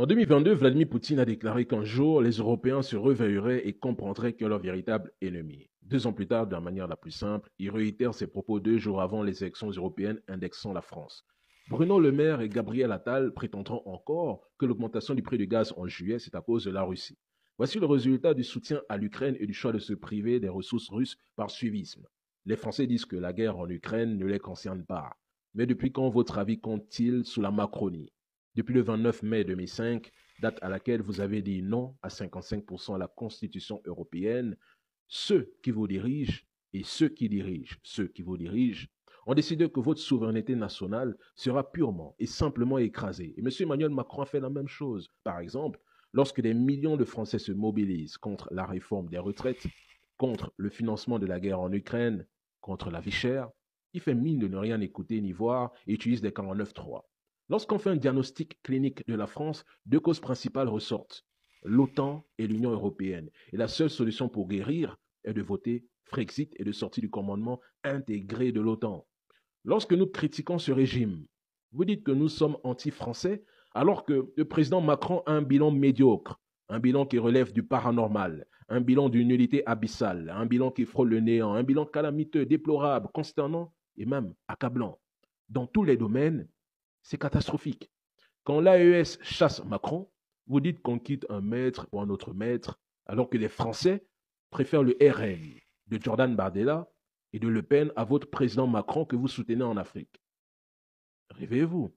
En 2022, Vladimir Poutine a déclaré qu'un jour, les Européens se réveilleraient et comprendraient que leur véritable ennemi. 2 ans plus tard, de la manière la plus simple, il réitère ses propos 2 jours avant les élections européennes indexant la France. Bruno Le Maire et Gabriel Attal prétendront encore que l'augmentation du prix du gaz en juillet, c'est à cause de la Russie. Voici le résultat du soutien à l'Ukraine et du choix de se priver des ressources russes par suivisme. Les Français disent que la guerre en Ukraine ne les concerne pas. Mais depuis quand votre avis compte-t-il sous la Macronie? Depuis le 29 mai 2005, date à laquelle vous avez dit non à 55% à la Constitution européenne, ceux qui vous dirigent et ceux qui vous dirigent ont décidé que votre souveraineté nationale sera purement et simplement écrasée. Et M. Emmanuel Macron a fait la même chose. Par exemple, lorsque des millions de Français se mobilisent contre la réforme des retraites, contre le financement de la guerre en Ukraine, contre la vie chère, il fait mine de ne rien écouter ni voir et utilise des 49.3. Lorsqu'on fait un diagnostic clinique de la France, 2 causes principales ressortent: l'OTAN et l'Union européenne. Et la seule solution pour guérir est de voter Frexit et de sortir du commandement intégré de l'OTAN. Lorsque nous critiquons ce régime, vous dites que nous sommes anti-français, alors que le président Macron a un bilan médiocre, un bilan qui relève du paranormal, un bilan d'une nullité abyssale, un bilan qui frôle le néant, un bilan calamiteux, déplorable, consternant et même accablant. Dans tous les domaines, c'est catastrophique. Quand l'AES chasse Macron, vous dites qu'on quitte un maître pour un autre maître, alors que les Français préfèrent le RN de Jordan Bardella et de Le Pen à votre président Macron que vous soutenez en Afrique. Réveillez-vous.